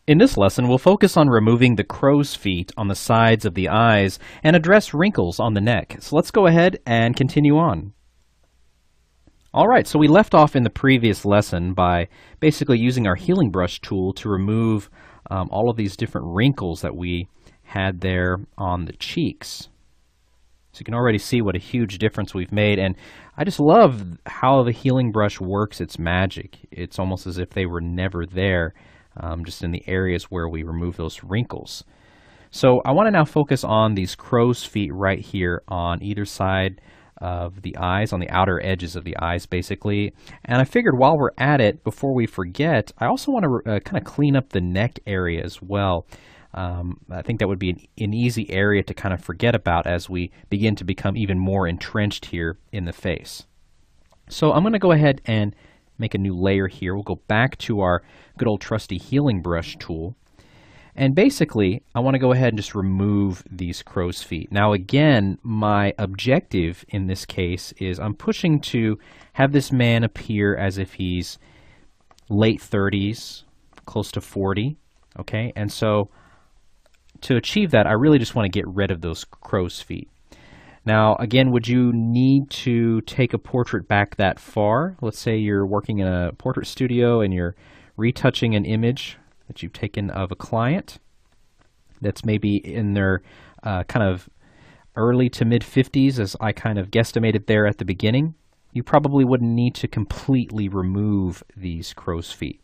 In this lesson, we'll focus on removing the crow's feet on the sides of the eyes and address wrinkles on the neck. So let's go ahead and continue on. Alright, so we left off in the previous lesson by basically using our healing brush tool to remove all of these different wrinkles that we had there on the cheeks. So you can already see what a huge difference we've made, and I just love how the healing brush works its magic. It's almost as if they were never there, just in the areas where we remove those wrinkles. So I want to now focus on these crow's feet right here on either side of the eyes, on the outer edges of the eyes basically. And I figured while we're at it, before we forget, I also want to kind of clean up the neck area as well. I think that would be an easy area to kind of forget about as we begin to become even more entrenched here in the face. So I'm going to go ahead and make a new layer here. We'll go back to our good old trusty healing brush tool. And basically, I want to go ahead and just remove these crow's feet. Now again, my objective in this case is I'm pushing to have this man appear as if he's late 30s, close to 40. Okay, and so to achieve that, I really just want to get rid of those crow's feet. Now, again, would you need to take a portrait back that far? Let's say you're working in a portrait studio and you're retouching an image that you've taken of a client that's maybe in their kind of early to mid 50s, as I kind of guesstimated there at the beginning. You probably wouldn't need to completely remove these crow's feet.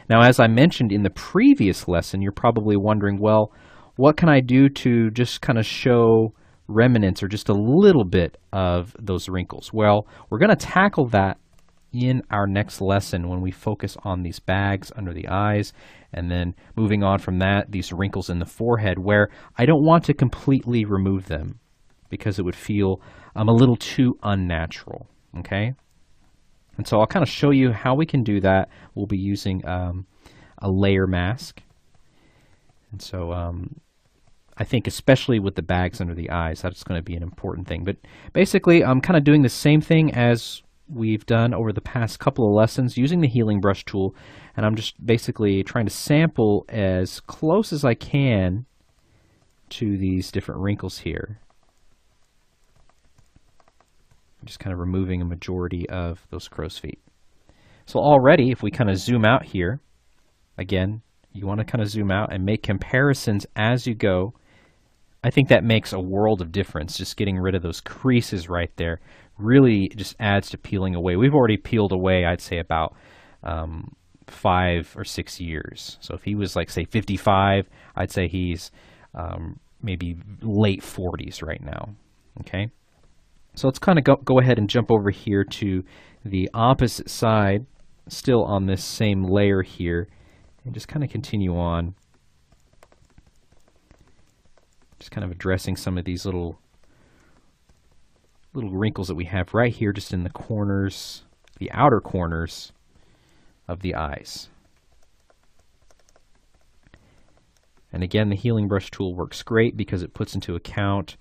Now, as I mentioned in the previous lesson, you're probably wondering, well, what can I do to just kind of show remnants or just a little bit of those wrinkles? Well, we're going to tackle that in our next lesson when we focus on these bags under the eyes, and then moving on from that, these wrinkles in the forehead, where I don't want to completely remove them because it would feel a little too unnatural. Okay? And so I'll kind of show you how we can do that. We'll be using a layer mask. And so I think especially with the bags under the eyes, that's going to be an important thing. But basically, I'm kind of doing the same thing as we've done over the past couple of lessons using the healing brush tool. And I'm just basically trying to sample as close as I can to these different wrinkles here. Just kind of removing a majority of those crow's feet. So already, if we kind of zoom out here, again, you want to kind of zoom out and make comparisons as you go. I think that makes a world of difference. Just getting rid of those creases right there really just adds to peeling away. We've already peeled away, I'd say, about 5 or 6 years. So if he was like, say, 55, I'd say he's maybe late 40s right now. Okay? So let's kind of go ahead and jump over here to the opposite side, still on this same layer here, and just kind of continue on. Just kind of addressing some of these little wrinkles that we have right here, just in the corners, the outer corners of the eyes. And again, the healing brush tool works great because it puts into account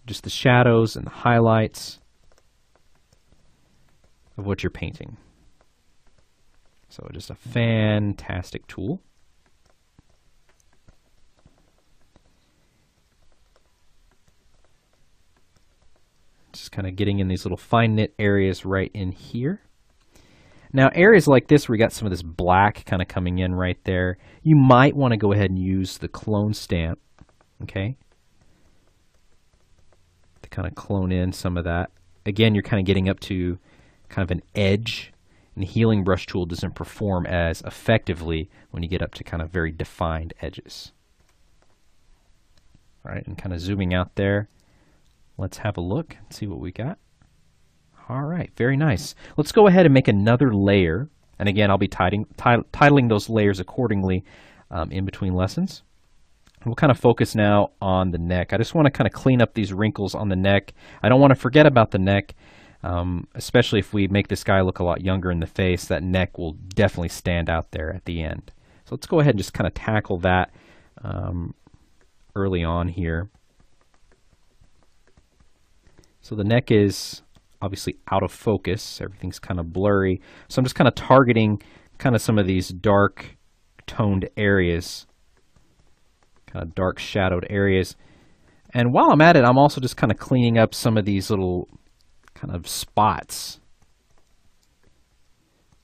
just the shadows and the highlights of what you're painting. So just a fantastic tool. Just kind of getting in these little fine knit areas right in here. Now areas like this where you got some of this black kind of coming in right there, you might want to go ahead and use the clone stamp, okay, to kind of clone in some of that. Again, you're kind of getting up to kind of an edge, and the healing brush tool doesn't perform as effectively when you get up to kind of very defined edges. All right, and kind of zooming out there. Let's have a look and see what we got. All right, very nice. Let's go ahead and make another layer. And again, I'll be titling those layers accordingly in between lessons. We'll kind of focus now on the neck. I just want to kind of clean up these wrinkles on the neck. I don't want to forget about the neck, especially if we make this guy look a lot younger in the face. That neck will definitely stand out there at the end. So let's go ahead and just kind of tackle that early on here. So the neck is obviously out of focus. Everything's kind of blurry. So I'm just kind of targeting kind of some of these dark toned areas, kind of dark shadowed areas. And while I'm at it, I'm also just kind of cleaning up some of these little kind of spots.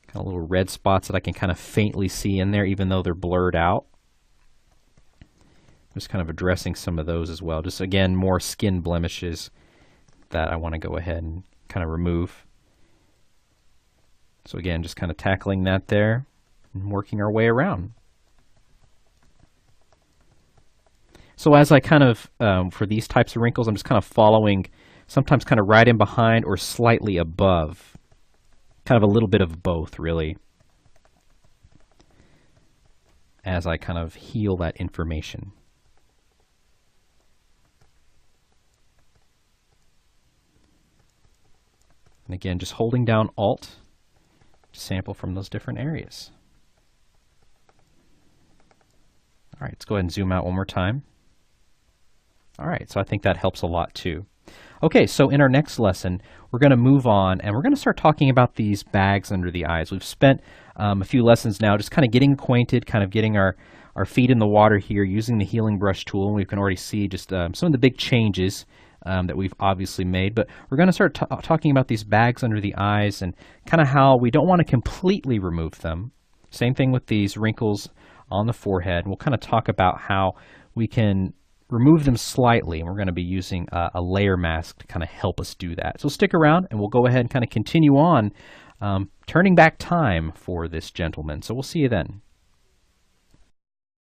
Kind of little red spots that I can kind of faintly see in there, even though they're blurred out. Just kind of addressing some of those as well. Just, again, more skin blemishes that I want to go ahead and kind of remove. So again, just kind of tackling that there and working our way around. So as I kind of, for these types of wrinkles, I'm just kind of following, sometimes kind of right in behind or slightly above. Kind of a little bit of both, really, as I kind of heal that information. And again, just holding down Alt to sample from those different areas. All right, let's go ahead and zoom out one more time. All right, so I think that helps a lot too. Okay, so in our next lesson, we're going to move on and we're going to start talking about these bags under the eyes. We've spent a few lessons now just kind of getting acquainted, kind of getting our feet in the water here using the healing brush tool. And we can already see just some of the big changes that we've obviously made. But we're going to start talking about these bags under the eyes and kind of how we don't want to completely remove them. Same thing with these wrinkles on the forehead. We'll kind of talk about how we can remove them slightly, and we're going to be using a layer mask to kind of help us do that. So stick around, and we'll go ahead and kind of continue on turning back time for this gentleman. So we'll see you then.